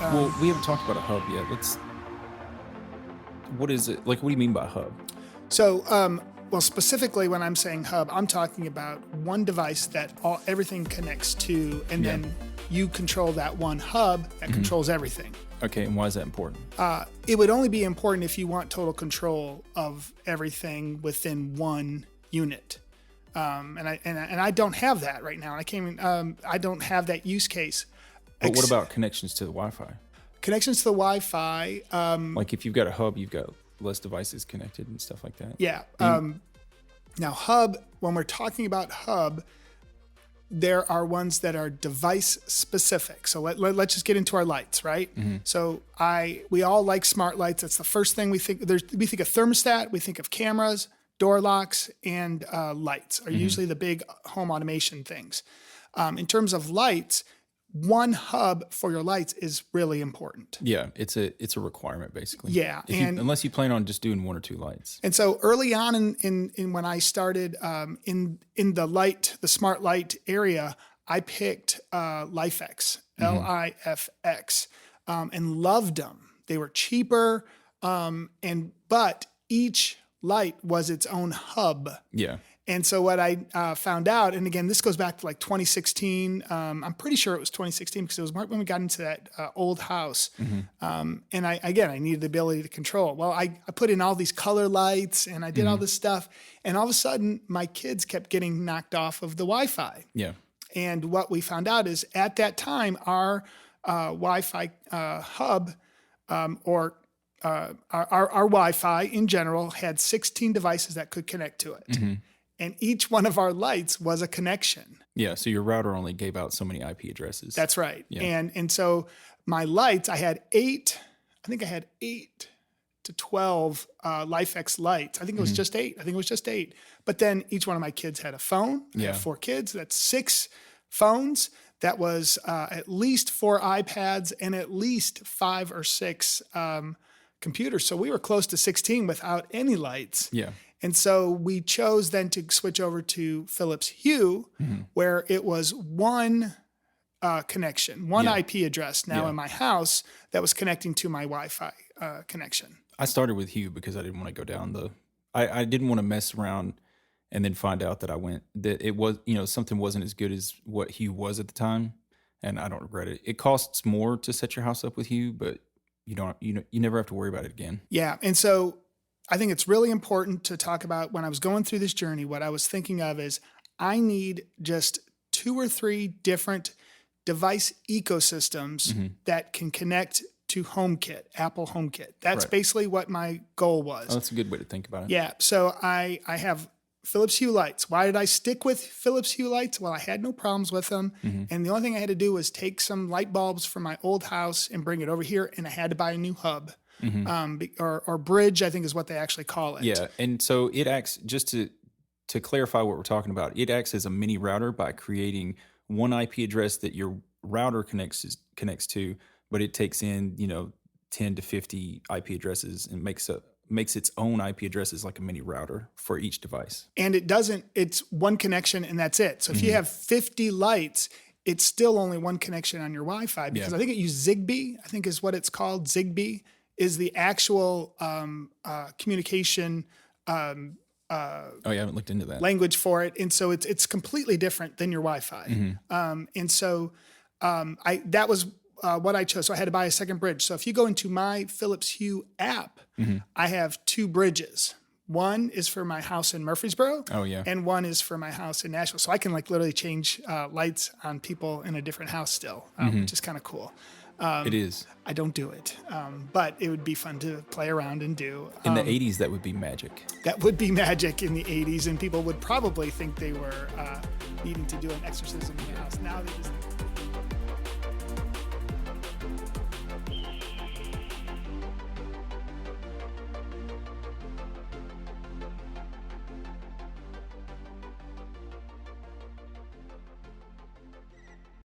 Well, we haven't talked about a hub yet. What is it? Like, what do you mean by hub? So, well, specifically when I'm saying hub, I'm talking about one device that everything connects to, and then you control that one hub that controls everything. Okay, and why is that important? It would only be important if you want total control of everything within one unit. And I don't have that right now. I don't have that use case. But what about connections to the Wi-Fi? Connections to the Wi-Fi. Like if you've got a hub, you've got less devices connected and stuff like that. Yeah. Now, hub, when we're talking about hub, there are ones that are device specific. So let's just get into our lights, right? Mm-hmm. So we all like smart lights. That's the first thing we think. We think of thermostat, we think of cameras, door locks, and lights are usually the big home automation things. In terms of lights, one hub for your lights is really important. Yeah, it's a requirement basically. Yeah, unless you plan on just doing one or two lights. And so early on in when I started in the smart light area, I picked LIFX, LIFX, and loved them. They were cheaper, but each light was its own hub. Yeah. And so what I found out, and again, this goes back to like 2016. I'm pretty sure it was 2016 because it was right when we got into that old house. Mm-hmm. And I needed the ability to control. Well, I put in all these color lights and I did all this stuff. And all of a sudden, my kids kept getting knocked off of the Wi-Fi. Yeah. And what we found out is at that time, our Wi-Fi hub our Wi-Fi in general had 16 devices that could connect to it. Mm-hmm. And each one of our lights was a connection. Yeah, so your router only gave out so many IP addresses. That's right. Yeah. And so my lights, I had 8 to 12 LIFX lights. I think it was just 8. But then each one of my kids had a phone. I have 4 kids. That's 6 phones. That was at least 4 iPads and at least 5 or 6 computers. So we were close to 16 without any lights. Yeah. And so we chose then to switch over to Phillips Hue, where it was one connection, one IP address now in my house that was connecting to my Wi-Fi connection. I started with Hue because I didn't want to go down I didn't want to mess around and then find out that it was, something wasn't as good as what Hue was at the time. And I don't regret it. It costs more to set your house up with Hue, but you never have to worry about it again. Yeah. And so I think it's really important to talk about when I was going through this journey, what I was thinking of is I need just 2 or 3 different device ecosystems that can connect to HomeKit, Apple HomeKit. That's basically what my goal was. Oh, that's a good way to think about it. Yeah. So I have Philips Hue lights. Why did I stick with Philips Hue lights? Well, I had no problems with them. And the only thing I had to do was take some light bulbs from my old house and bring it over here. And I had to buy a new hub. Or bridge, I think is what they actually call it. Yeah, and so it acts, just to clarify what we're talking about, it acts as a mini router by creating one IP address that your router connects to, but it takes in 10 to 50 IP addresses and makes its own IP addresses like a mini router for each device. And it's one connection and that's it. So if you have 50 lights, it's still only one connection on your Wi-Fi because I think it used Zigbee, I think is what it's called. Zigbee is the actual communication I haven't looked into that. Language for it. And so it's completely different than your Wi-Fi. And so that was what I chose. So I had to buy a second bridge. So if you go into my Philips Hue app, I have 2 bridges. One is for my house in Murfreesboro. Oh, yeah. And one is for my house in Nashville. So I can literally change lights on people in a different house still, which is kind of cool. It is. I don't do it, but it would be fun to play around and do. In the 80s, that would be magic. That would be magic in the 80s, and people would probably think they were needing to do an exorcism in the house. Now they just...